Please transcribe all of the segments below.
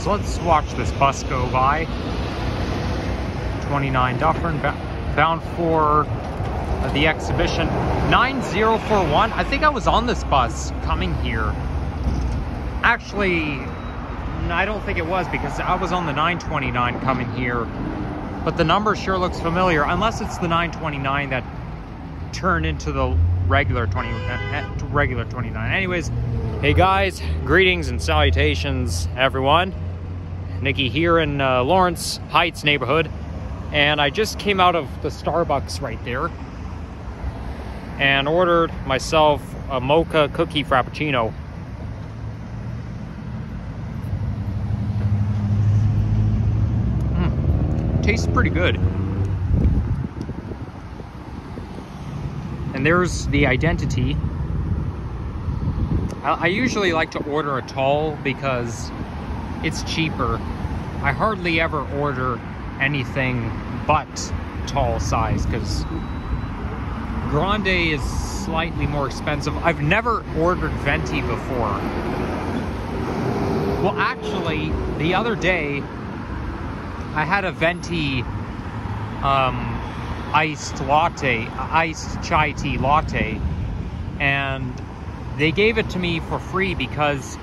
So let's watch this bus go by. 29 Dufferin, bound for the exhibition. 9041. I think I was on this bus coming here. Actually, I don't think it was, because I was on the 929 coming here. But the number sure looks familiar, unless it's the 929 that turned into the regular 29. Anyways, hey guys, greetings and salutations, everyone. Nikki here in Lawrence Heights neighborhood, and I just came out of the Starbucks right there and ordered myself a mocha cookie frappuccino. Tastes pretty good. And there's the identity. I usually like to order a tall because it's cheaper. I hardly ever order anything but tall size because grande is slightly more expensive. I've never ordered venti before. Well, actually, the other day I had a venti iced chai tea latte, and they gave it to me for free because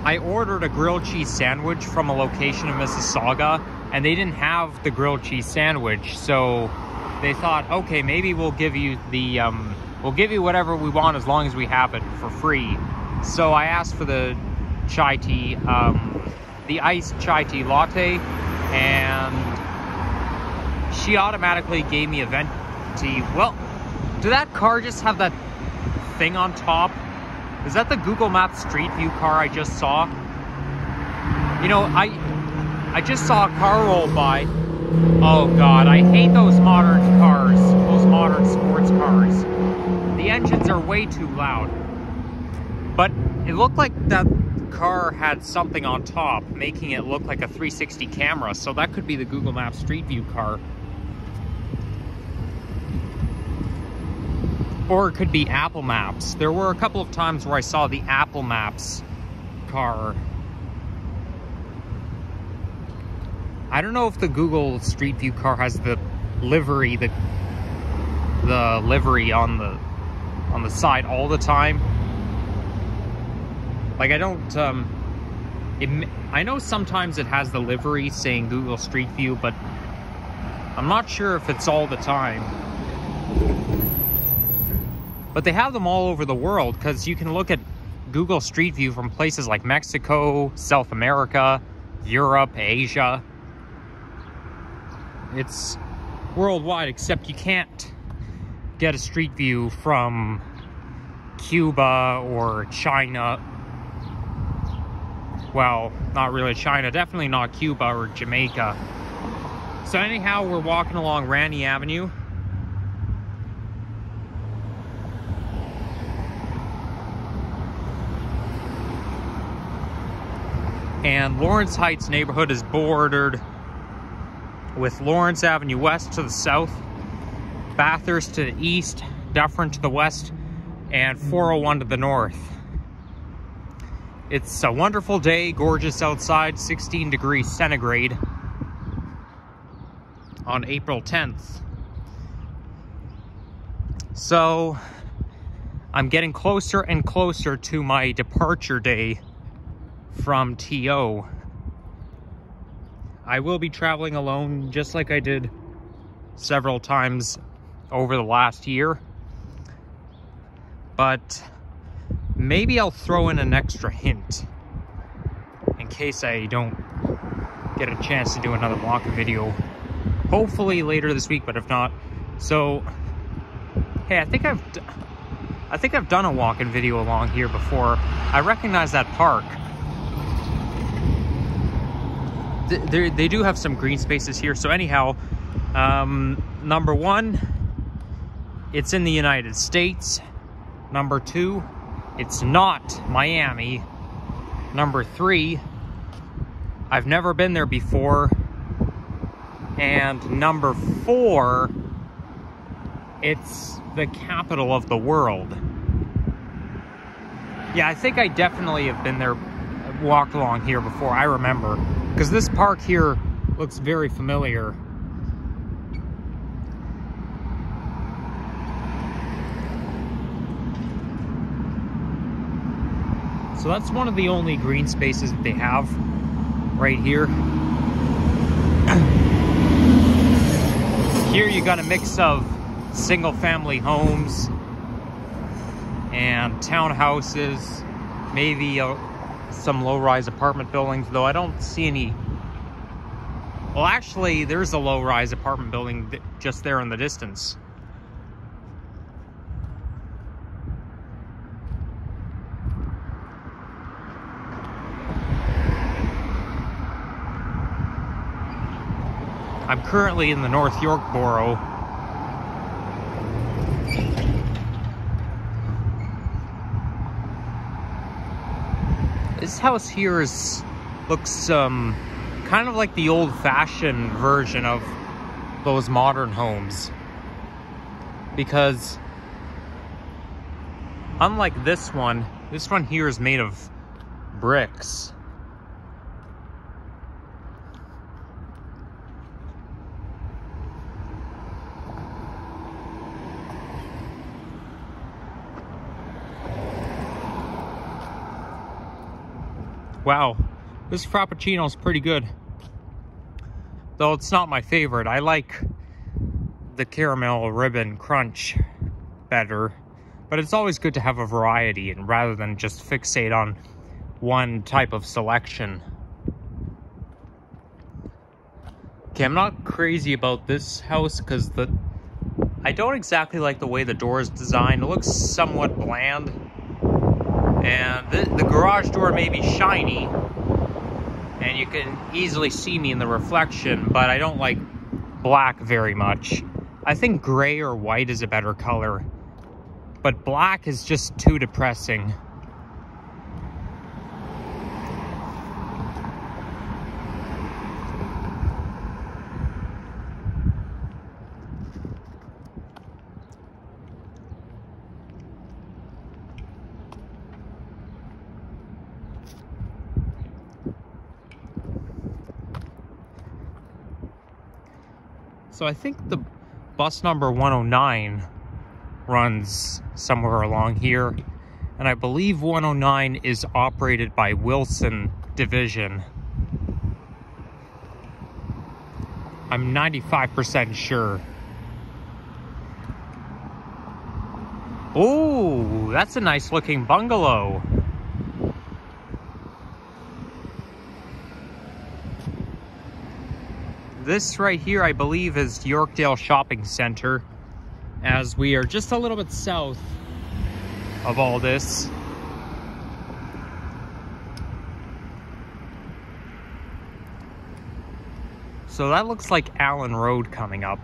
I ordered a grilled cheese sandwich from a location in Mississauga, and they didn't have the grilled cheese sandwich, so they thought, okay, maybe we'll give you the we'll give you whatever we want as long as we have it for free. So I asked for the chai tea, the iced chai tea latte, and she automatically gave me a venti. Well, did that car just have that thing on top? Is that the Google Maps Street View car I just saw? You know, I just saw a car roll by. Oh God, I hate those modern cars, those modern sports cars. The engines are way too loud. But it looked like that car had something on top, making it look like a 360 camera, so that could be the Google Maps Street View car. Or it could be Apple Maps. There were a couple of times where I saw the Apple Maps car. I don't know if the Google Street View car has the livery, the livery on the side all the time. Like, I don't, I know sometimes it has the livery saying Google Street View, but I'm not sure if it's all the time. But they have them all over the world, because you can look at Google Street View from places like Mexico, South America, Europe, Asia. It's worldwide, except you can't get a Street View from Cuba or China. Well, not really China, definitely not Cuba or Jamaica. So anyhow, we're walking along Ranee Avenue. And Lawrence Heights neighborhood is bordered with Lawrence Avenue West to the south, Bathurst to the east, Dufferin to the west, and 401 to the north. It's a wonderful day, gorgeous outside, 16 degrees centigrade on April 10th. So I'm getting closer and closer to my departure day from TO. I will be traveling alone, just like I did several times over the last year. But maybe I'll throw in an extra hint in case I don't get a chance to do another walking video. Hopefully later this week, but if not, so hey, I think I've done a walking video along here before. I recognize that park. They do have some green spaces here. So anyhow, number one, it's in the United States. Number two, it's not Miami. Number three, I've never been there before. And number four, it's the capital of the world. Yeah, I think I definitely have been there walked along here before, I remember. Because this park here looks very familiar. So that's one of the only green spaces that they have right here. Here you got a mix of single-family homes and townhouses, maybe some low-rise apartment buildings, though I don't see any. Well, actually, there's a low-rise apartment building just there in the distance. I'm currently in the North York borough. This house here looks kind of like the old-fashioned version of those modern homes. Because unlike this one here is made of bricks. Wow, this Frappuccino is pretty good. Though it's not my favorite. I like the caramel ribbon crunch better. But it's always good to have a variety, and rather than just fixate on one type of selection. Okay, I'm not crazy about this house because I don't exactly like the way the door is designed. It looks somewhat bland. And the garage door may be shiny, and you can easily see me in the reflection, but I don't like black very much. I think gray or white is a better color, but black is just too depressing. So I think the bus number 109 runs somewhere along here. And I believe 109 is operated by Wilson Division. I'm 95% sure. Oh, that's a nice looking bungalow. This right here, I believe, is Yorkdale Shopping Center, as we are just a little bit south of all this. So that looks like Allen Road coming up.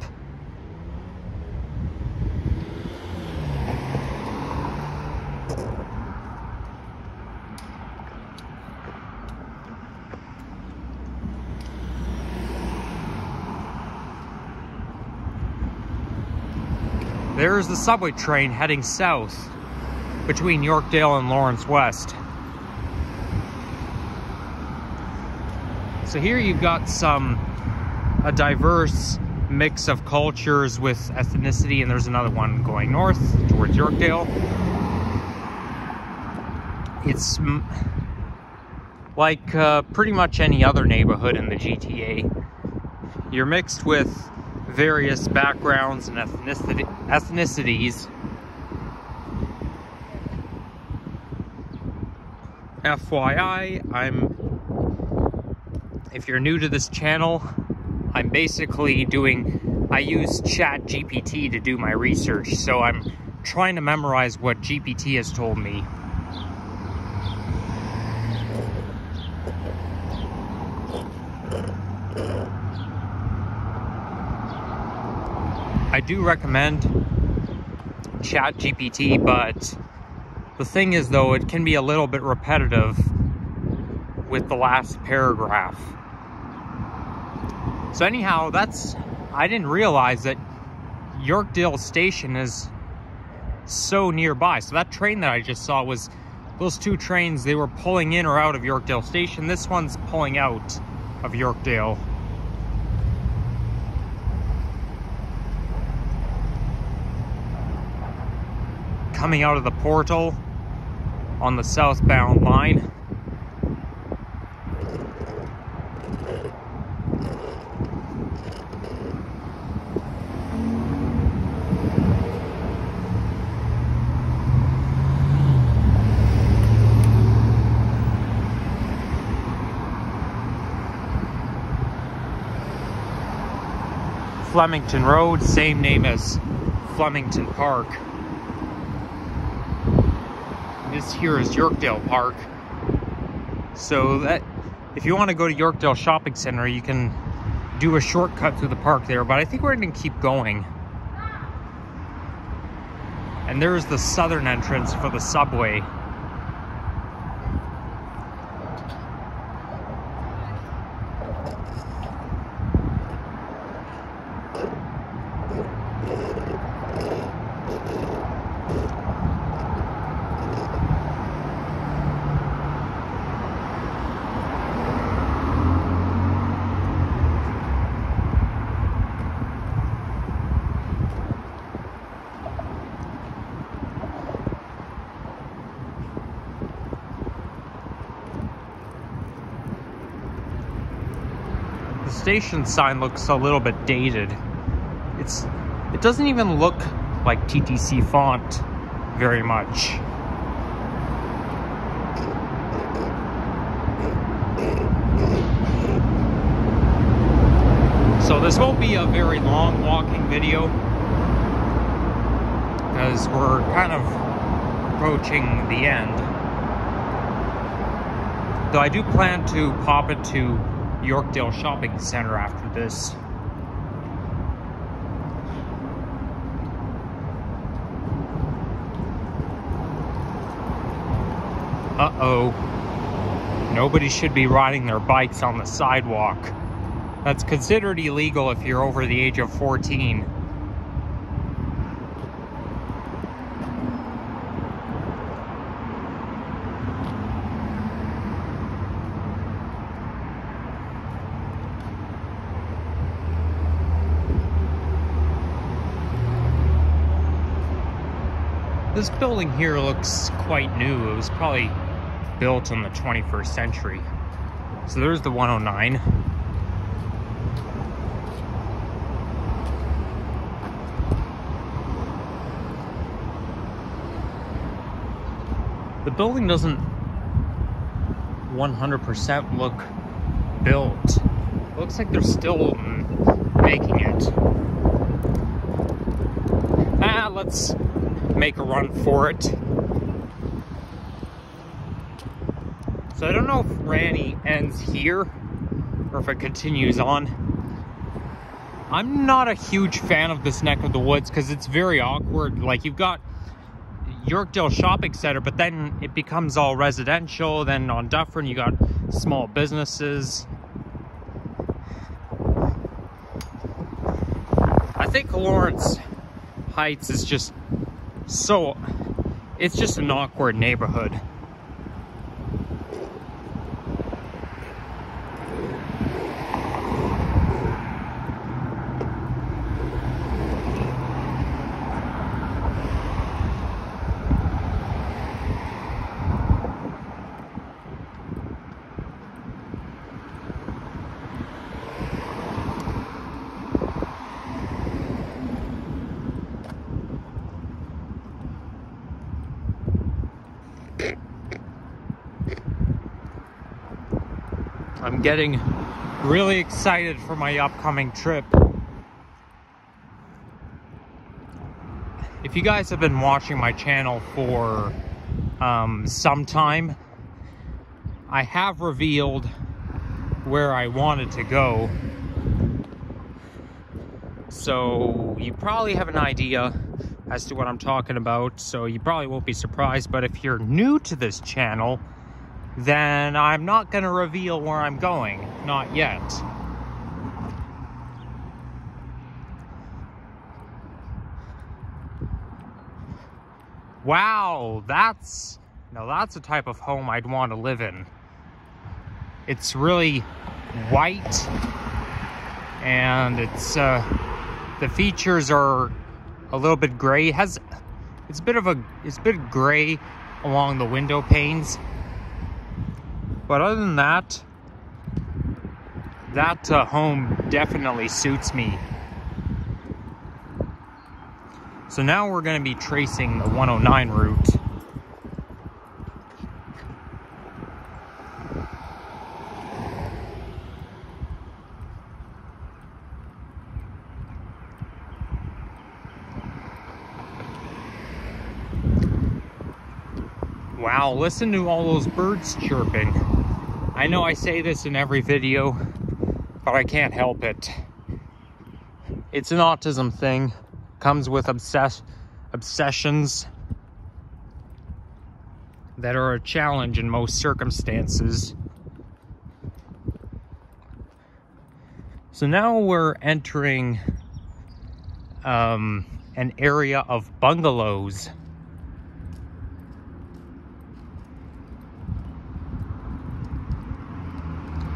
There's the subway train heading south between Yorkdale and Lawrence West. So here you've got a diverse mix of cultures with ethnicity, and there's another one going north towards Yorkdale. It's like pretty much any other neighborhood in the GTA. You're mixed with various backgrounds and ethnicities. FYI, if you're new to this channel, I'm basically I use ChatGPT to do my research, so I'm trying to memorize what GPT has told me. I do recommend ChatGPT, but the thing is, though, it can be a little bit repetitive with the last paragraph. So anyhow, I didn't realize that Yorkdale Station is so nearby. So that train that I just saw was those two trains, they were pulling in or out of Yorkdale Station. This one's pulling out of Yorkdale. Coming out of the portal on the southbound line. Flemington Road, same name as Flemington Park. This here is Yorkdale Park. So that if you want to go to Yorkdale Shopping Center, you can do a shortcut through the park there, but I think we're going to keep going. And there's the southern entrance for the subway. The station sign looks a little bit dated. It doesn't even look like TTC font very much. So this won't be a very long walking video, because we're kind of approaching the end. Though I do plan to pop it to Yorkdale Shopping Center after this. Uh-oh. Nobody should be riding their bikes on the sidewalk. That's considered illegal if you're over the age of 14. This building here looks quite new. It was probably built in the 21st century. So there's the 109. The building doesn't 100% look built. It looks like they're still making it. Let's make a run for it. So I don't know if Ranee ends here or if it continues on. I'm not a huge fan of this neck of the woods because it's very awkward. Like, you've got Yorkdale Shopping Center, but then it becomes all residential. Then on Dufferin, you got small businesses. I think Lawrence Heights is just so, it's just an awkward neighborhood. I'm getting really excited for my upcoming trip. If you guys have been watching my channel for some time, I have revealed where I wanted to go. So you probably have an idea as to what I'm talking about, so you probably won't be surprised. But if you're new to this channel, then I'm not going to reveal where I'm going. Not yet. Wow, that's Now that's the type of home I'd want to live in. It's really white, and it's the features are a little bit gray. It's a bit gray along the window panes, but other than that, that home definitely suits me. So now we're going to be tracing the 109 route. Wow, listen to all those birds chirping. I know I say this in every video, but I can't help it. It's an autism thing. Comes with obsessions that are a challenge in most circumstances. So now we're entering an area of bungalows.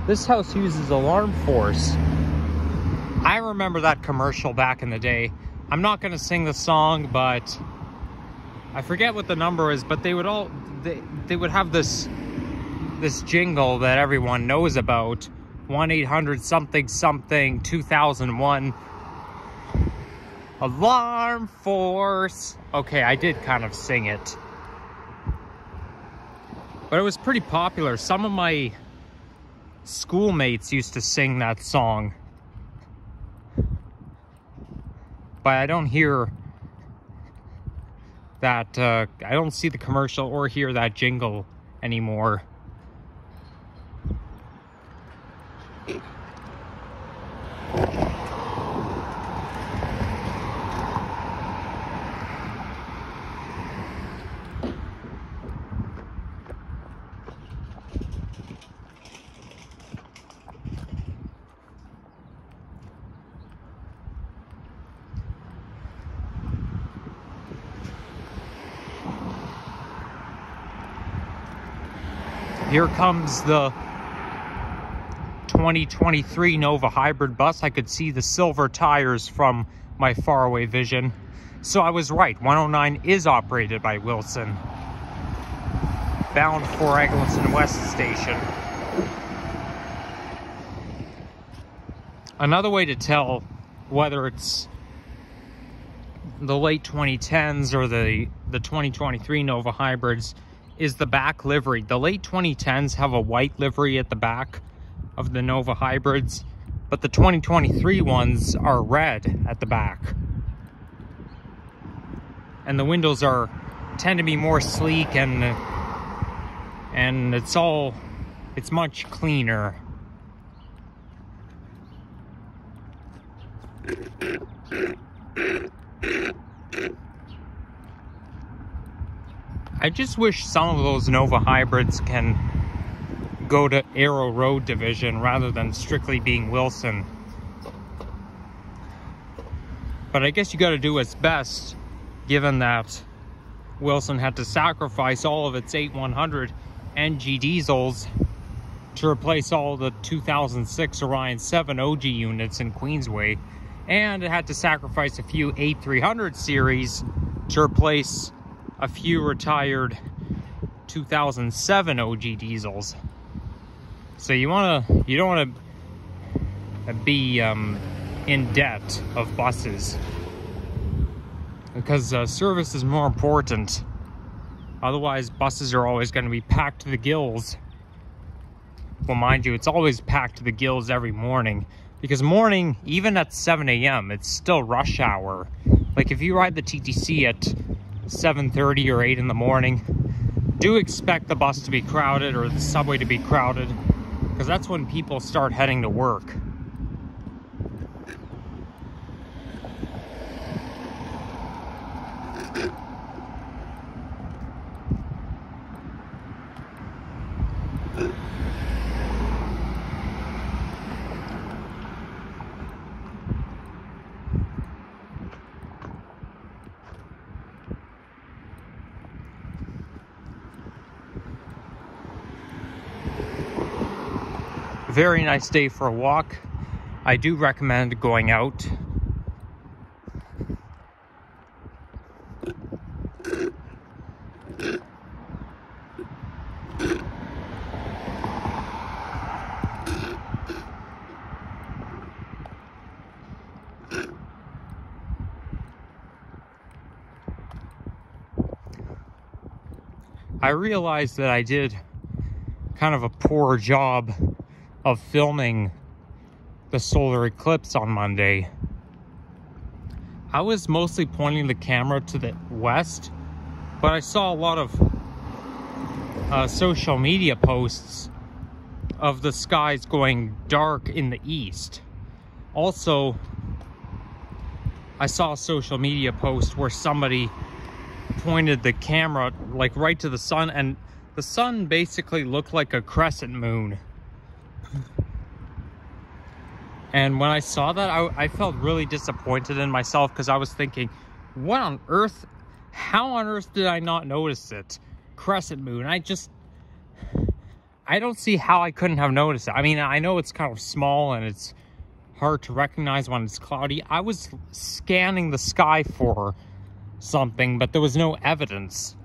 This house uses Alarm Force. I remember that commercial back in the day. I'm not going to sing the song, but I forget what the number is, but they would have this jingle that everyone knows about. 1-800 something something 2001. Alarm Force. Okay, I did kind of sing it. But it was pretty popular. Some of my schoolmates used to sing that song. But I don't hear that, I don't see the commercial or hear that jingle anymore. Here comes the 2023 Nova Hybrid bus. I could see the silver tires from my faraway vision. So I was right, 109 is operated by Wilson. Bound for Eglinton West Station. Another way to tell whether it's the late 2010s or the 2023 Nova Hybrids is the back livery. The late 2010s have a white livery at the back of the Nova Hybrids, but the 2023 ones are red at the back. And the windows tend to be more sleek, and it's much cleaner. I just wish some of those Nova Hybrids can go to Arrow Road Division rather than strictly being Wilson. But I guess you got to do its best, given that Wilson had to sacrifice all of its 8100 NG diesels to replace all the 2006 Orion 7 OG units in Queensway, and it had to sacrifice a few 8300 series to replace a few retired 2007 OG diesels. So you don't want to be in debt of buses, because service is more important. Otherwise, buses are always going to be packed to the gills. Well, mind you, it's always packed to the gills every morning, because morning, even at 7 a.m., it's still rush hour. Like if you ride the TTC at 7:30 or 8 in the morning, do expect the bus to be crowded or the subway to be crowded, because that's when people start heading to work. very nice day for a walk. I do recommend going out. I realized that I did kind of a poor job of filming the solar eclipse on Monday. I was mostly pointing the camera to the west, but I saw a lot of social media posts of the skies going dark in the east. Also, I saw a social media post where somebody pointed the camera like right to the sun, and the sun basically looked like a crescent moon. And when I saw that, I felt really disappointed in myself, because I was thinking, what on earth, how on earth did I not notice it? Crescent moon. I don't see how I couldn't have noticed it. I mean, I know it's kind of small and it's hard to recognize when it's cloudy. I was scanning the sky for something, but there was no evidence.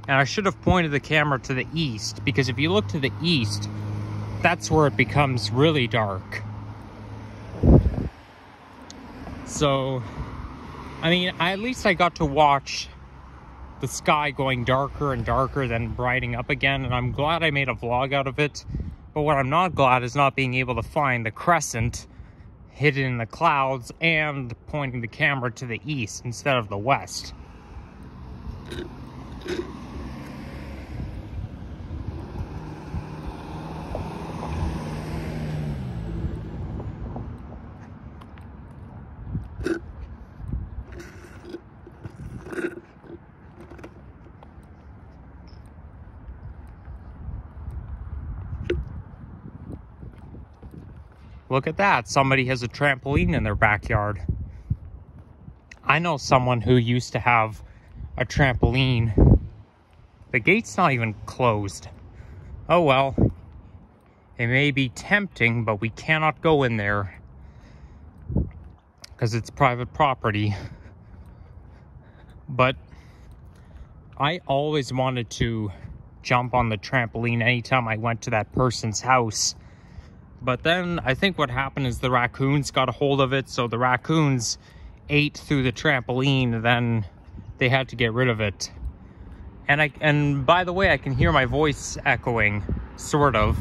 And I should have pointed the camera to the east, because if you look to the east, that's where it becomes really dark. So, I mean, at least I got to watch the sky going darker and darker, then brightening up again, and I'm glad I made a vlog out of it. But what I'm not glad is not being able to find the crescent hidden in the clouds and pointing the camera to the east instead of the west. Look at that, somebody has a trampoline in their backyard. I know someone who used to have a trampoline. The gate's not even closed. Oh well, it may be tempting, but we cannot go in there because it's private property. But I always wanted to jump on the trampoline anytime I went to that person's house. But then I think what happened is the raccoons got a hold of it, so the raccoons ate through the trampoline, and then they had to get rid of it. And by the way, I can hear my voice echoing, sort of.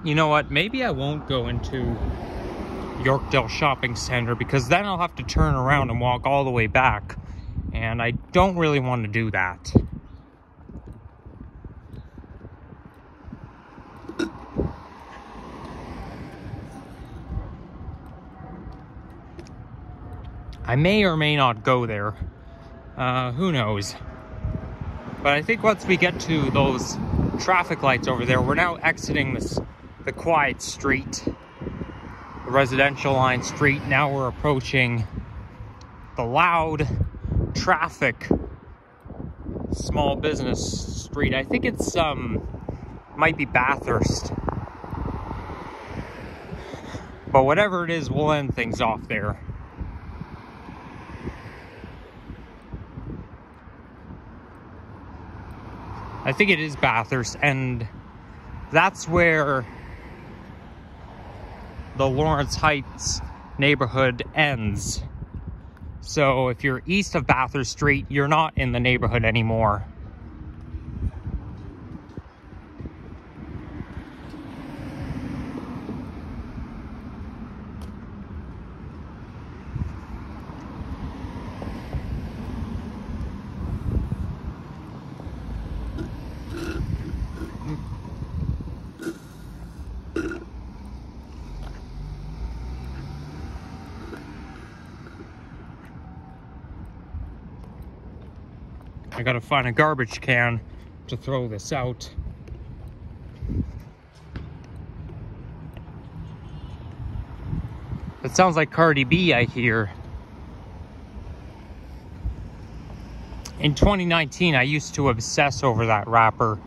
You know what, maybe I won't go into Yorkdale Shopping Center, because then I'll have to turn around and walk all the way back, and I don't really want to do that. I may or may not go there, who knows. But I think once we get to those traffic lights over there, we're now exiting the quiet street, the residential line street. Now we're approaching the loud traffic small business street. I think it's might be Bathurst, but whatever it is, we'll end things off there. I think it is Bathurst, and that's where the Lawrence Heights neighborhood ends. So if you're east of Bathurst Street, you're not in the neighborhood anymore. I gotta find a garbage can to throw this out. It sounds like Cardi B, I hear. In 2019, I used to obsess over that rapper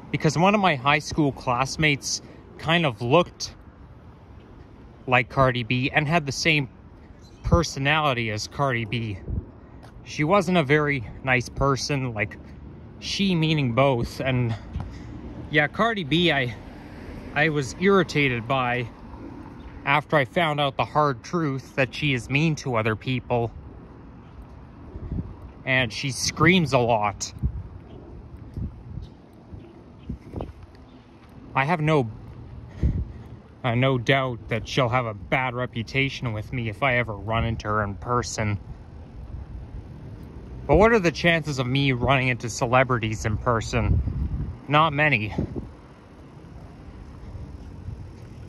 because one of my high school classmates kind of looked like Cardi B and had the same personality as Cardi B. She wasn't a very nice person, like she meaning both. And yeah, Cardi B, I was irritated by after I found out the hard truth that she is mean to other people. And she screams a lot. I have no doubt that she'll have a bad reputation with me if I ever run into her in person. But what are the chances of me running into celebrities in person? Not many.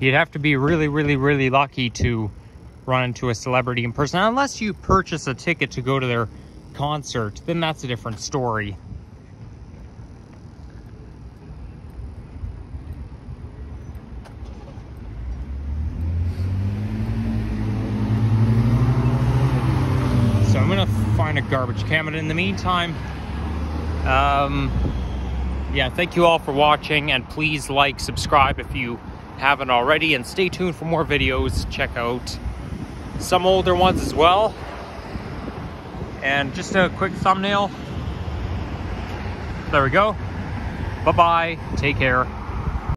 You'd have to be really, really, really lucky to run into a celebrity in person. Unless you purchase a ticket to go to their concert, then that's a different story. So I'm gonna find a garbage can, but in the meantime, yeah, thank you all for watching, and please like, subscribe if you haven't already, and stay tuned for more videos. Check out some older ones as well. And just a quick thumbnail. There we go. Bye-bye. Take care.